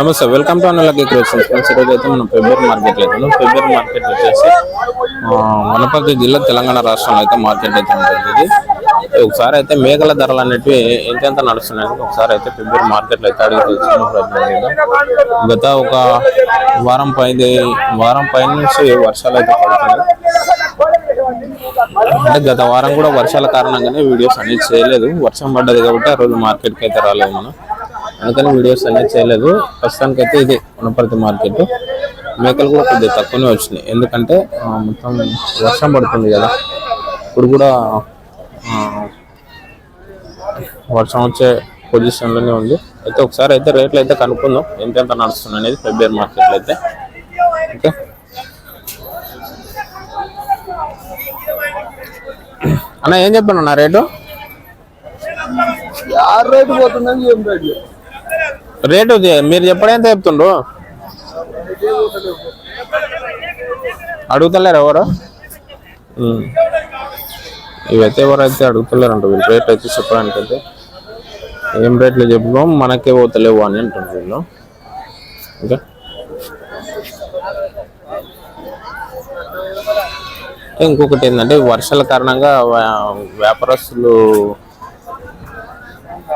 నమస్తే, welcome to అన్నలకి creations. Friends, ఈరోజు అయితే మనం ఫిబ్రవరి మార్కెట్లో అయితే ఫిబ్రవరి మార్కెట్ వచ్చేసి వనపర్తి జిల్లా తెలంగాణ రాష్ట్రంలో అయితే మార్కెట్ అయితే ఉంటుంది. ఇది ఒకసారి అయితే మేకల ధరలు అనేటివి ఎంతెంత నడుస్తున్నాయి ఒకసారి అయితే ఫిబ్రవరి మార్కెట్లో అయితే అడిగి తెలుసుకునే ప్రయత్నం చేద్దాం. గత ఒక వారం పై నుంచి వర్షాలు అయితే పడుతున్నాయి. అంటే గత వారం కూడా వర్షాల కారణంగానే వీడియోస్ అన్ని చేయలేదు. వర్షం పడ్డది కాబట్టి ఆ రోజు మార్కెట్కి అయితే రాలేదు మనం, అందుకని వీడియోస్ అనేది చేయలేదు. ప్రస్తుతానికి అయితే ఇది వనపర్తి మార్కెట్. మేకలు కూడా కొద్దిగా తక్కువనే వచ్చినాయి, ఎందుకంటే మొత్తం వర్షం పడుతుంది కదా. ఇప్పుడు కూడా వర్షం వచ్చే పొజిషన్లోనే ఉంది. అయితే ఒకసారి అయితే రేట్లు అయితే కనుక్కుందాం ఎంతెంత నడుస్తుంది అనేది ఫిబ్రవరి మార్కెట్లో అయితే. ఓకే, అన్న ఏం చెప్పాను నా రేటు? రేటు పోతుందని ఏం రేటు మీరు చెప్పడం ఎంత చెప్తుండ్రు? అడుగుతలేరు ఎవరు? ఇవైతే ఎవరైతే అడుగుతలేరంట వీళ్ళు. రేట్ అయితే చెప్పడానికి అయితే ఏం రేట్లు చెప్పుకోం, మనకే పోతలేవు అని అంటుండ్రు వీళ్ళు. ఓకే, ఇంకొకటి ఏంటంటే వర్షాల కారణంగా వ్యాపారస్తులు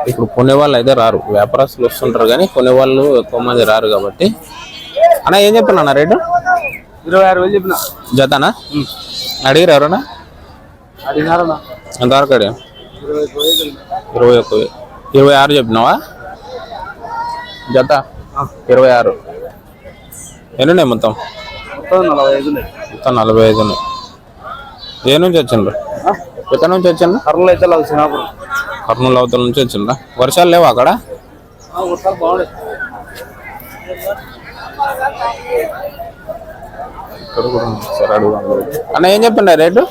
ఇప్పుడు కొనేవాళ్ళు అయితే రారు. వ్యాపారస్తులు వస్తుంటారు కానీ కొనేవాళ్ళు ఎక్కువ మంది రారు కాబట్టి. అన్న ఏం చెప్పిన అన్న రేటు? 26,000 చెప్పిన. జతనా? అడిగిరు ఎవరన్నా? అడిగినారన్నా. ఎంతవరకు అడిగా? 21,000. 26 చెప్పినావా? జత 26. ఎన్ని ఉన్నాయి మొత్తం? మొత్తం 45. మొత్తం 45 ఉన్నాయి. ఏ నుంచి వచ్చిండ్రు? ఎక్కడి నుంచి వచ్చిండ్రు? కర్నూలు అయితే వచ్చినాపురం. కర్నూలు అవతల నుంచి వచ్చిండ్రా? వర్షాలు లేవా అక్కడ? వర్షాలు బాగున్నాయి. ఇక్కడ కూడా సరే అడుగు. అన్న ఏం చెప్పిండ రేటు?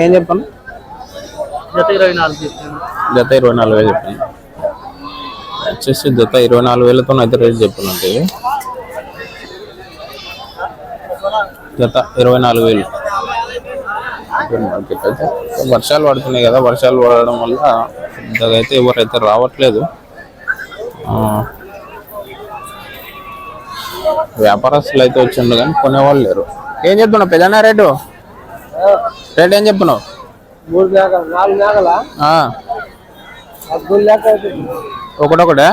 ఏం చెప్పాను? జత 24 చెప్పాను. జత 24,000 చెప్పాను. వచ్చేసి జత 24,000తో అయితే రేట్ చెప్పినట్టు. జత 24,000 మార్కెట్ అయితే. వర్షాలు పడుతున్నాయి కదా, వర్షాలు పడడం వల్ల పెద్దగా అయితే ఎవరైతే రావట్లేదు. వ్యాపారస్తులు అయితే వచ్చిండ్రు కానీ కొనేవాళ్ళు లేరు. ఏం చెప్తున్నావు పెద్దనా రేటు? రేట్ ఏం చెప్తున్నావు? 3 మేకలు 4 మేకలా? ఒకటొకటే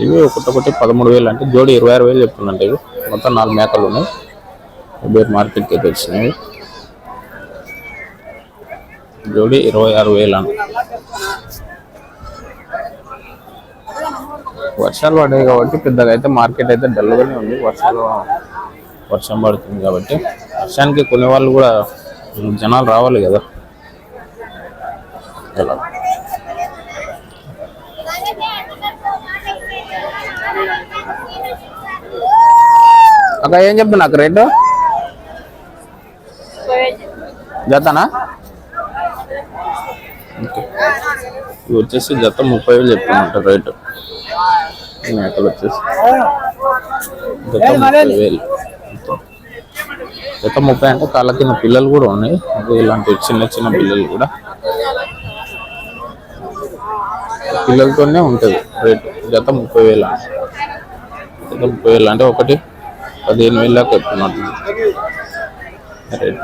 ఇవి ఒకటొకటి 13,000 అంటే జోడి 26,000 చెప్తుందంటే. ఇవి మొత్తం 4 మేకలు ఉన్నాయి. ఫిబ్రవరి మార్కెట్కి అయితే వచ్చినాయి. జోడి 26,000 అని. వర్షాలు పడ్డాయి కాబట్టి పెద్దగా అయితే మార్కెట్ అయితే డల్గానే ఉంది. వర్షం పడుతుంది కాబట్టి వర్షానికి కొనేవాళ్ళు కూడా జనాలు రావాలి కదా. ఎలా అక్క ఏం చెప్పు నాకు రేటు? జతనా? ఇవి వచ్చేసి జత 30,000 చెప్తున్నట్టు రేటు. మేకలు వచ్చేసి జత 30,000. జత 30 అంటే కాళ్ళ కింద పిల్లలు కూడా ఉన్నాయి. ఇలాంటి చిన్న చిన్న పిల్లలు కూడా పిల్లలతోనే ఉంటుంది రేటు. జత 30,000. జత 30,000 అంటే ఒకటి 15,000 దాకా చెప్తున్నట్టు రేటు.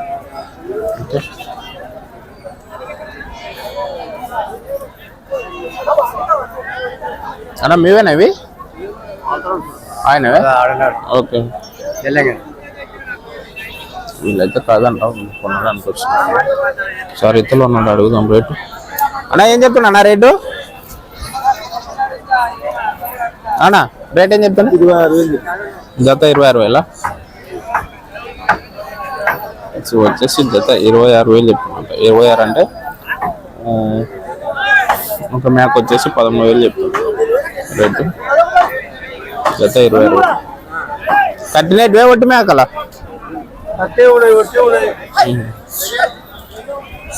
ఓకే, అన్న మీవేనా ఇవి? ఆయనవే? ఓకే, వీళ్ళైతే కాదంట కొనడానికి వచ్చిన. సార్ ఇతలో ఉన్నాడు, అడుగుదాం రేటు. అన్న ఏం చెప్తున్నా అన్న రేటు? అన్నా రేట్ ఏం చెప్తాను? 26,000. జత 26,000. వచ్చేసి జత 26,000 చెప్తున్నట్ట. 26 అంటే ఒక మేక వచ్చేసి 13,000 చెప్తాను రేటు. జత 26,000. కట్టినట్టువే ఒట్టి మేకలా?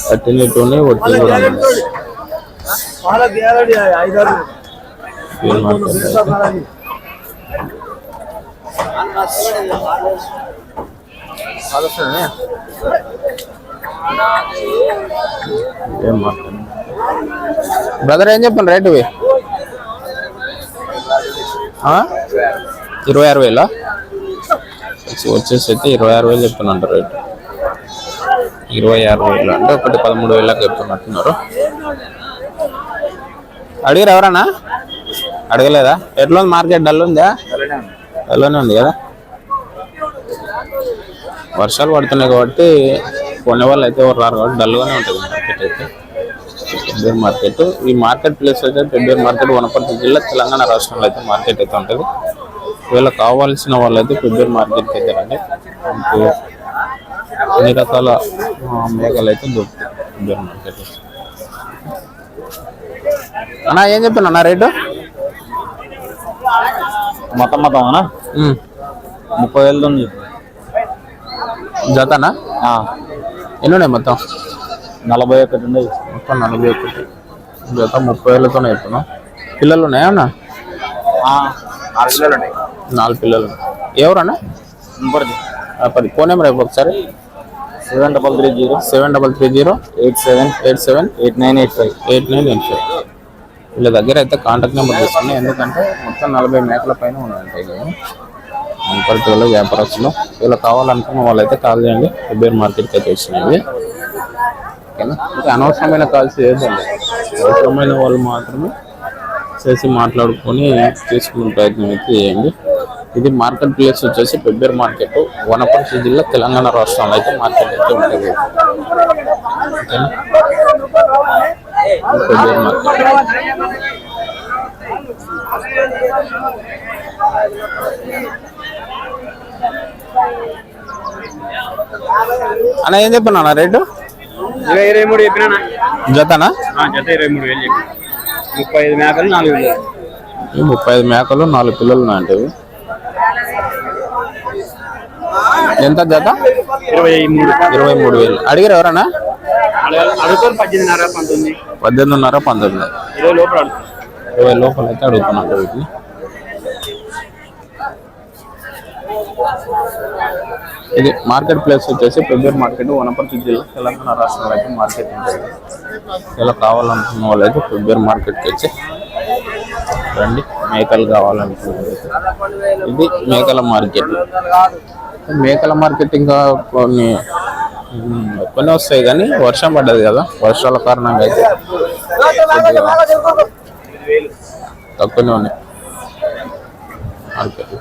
కట్టినట్టునే ఒట్టి కూడా. ఏం మార్కెట్ బ్రదర్ ఏం చెప్పండి రేటు ఇవి 26,000 వచ్చేసి అయితే 26,000 చెప్తున్నారు రేటు 26,000 అంటే ఒకటి 13,000 చెప్తున్నట్టున్నారు. అడిగారు ఎవరన్నా? అడగలేదా? ఎట్లా ఉంది మార్కెట్? డల్ ఉందా? డల్లోనే ఉంది కదా. వర్షాలు పడుతున్నాయి కాబట్టి కొనే వాళ్ళు అయితే ఎవరు రారు కాబట్టి డల్గానే ఉంటుంది మార్కెట్ అయితే. పెబ్బేరు మార్కెట్, ఈ మార్కెట్ ప్లేస్ అయితే పెబ్బేరు మార్కెట్ వనపర్తి జిల్లా తెలంగాణ రాష్ట్రంలో అయితే మార్కెట్ అయితే ఉంటుంది. ఒకవేళ కావాల్సిన వాళ్ళు అయితే పెబ్బేరు మార్కెట్కి అయితే రండి. అన్ని రకాల మేకలు అయితే దొరుకుతాయి పెబ్బేరు మార్కెట్. అన్నా ఏం చెప్పాను అన్న రేటు? మొత్తం అన్నా 30,000 ఉంది జతనా? ఎన్ని ఉన్నాయి మొత్తం? 41 ఉన్నాయి. మొత్తం 41 జత 30,000తోనే చెప్తున్నా. పిల్లలు ఉన్నాయా అన్న? 4 పిల్లలు ఉన్నాయి. 4 పిల్లలు. ఎవరన్నా? పది ఫోన్ నెంబర్ అయిపో ఒకసారి. 7330 878985 వీళ్ళ దగ్గర అయితే కాంటాక్ట్ నెంబర్ తీసుకున్నాయి. ఎందుకంటే మొత్తం 40 మేకల పైన ఉంటాయి కదా వనపర్తిలో వ్యాపారస్తులు. వీళ్ళు కావాలనుకున్న వాళ్ళైతే కాల్ చేయండి. పెబ్బేరు మార్కెట్కి అయితే వచ్చినాయి. ఓకేనా? ఇంకా అనవసరమైన కాల్స్ చేయొద్దండి. అవసరమైన వాళ్ళు మాత్రమే చేసి మాట్లాడుకొని తీసుకునే ప్రయత్నం అయితే చేయండి. ఇది మార్కెట్ ప్లేస్ వచ్చేసి పెబ్బేరు మార్కెట్ వనపర్తి జిల్లా తెలంగాణ రాష్ట్రంలో అయితే మార్కెట్ అయితే ఉంటుంది. ఓకేనా? పెబ్బేరు మార్కెట్ అన్న ఏం చెప్పినా రేటు? 23 చెప్పినా. జతనా? జత 23,000 చెప్పి 35 మేకలు 4 పిల్లలు. 35 మేకలు 4 పిల్లలు ఉన్నాయంటే ఎంత జత? 23,000. అడిగారు ఎవరన్నా? అడుగుతారు 18,500 19. 18,500 19. 20 లోపల అయితే అడుగుతున్నట్టు వీటిని. ఇది మార్కెట్ ప్లేస్ వచ్చేసి పెబ్బేరు మార్కెట్ వనపర్తి జిల్లా తెలంగాణ రాష్ట్రంలో అయితే మార్కెట్ ఉంటుంది. ఇలా కావాలనుకున్న వాళ్ళు అయితే పెబ్బేరు మార్కెట్కి వచ్చి రండి. మేకలు కావాలనుకున్నది ఇది మేకల మార్కెట్. మేకల మార్కెట్ ఇంకా కొన్ని వస్తాయి కానీ వర్షం పడ్డది కదా, వర్షాల కారణంగా అయితే తక్కువనే ఉన్నాయి మార్కెట్.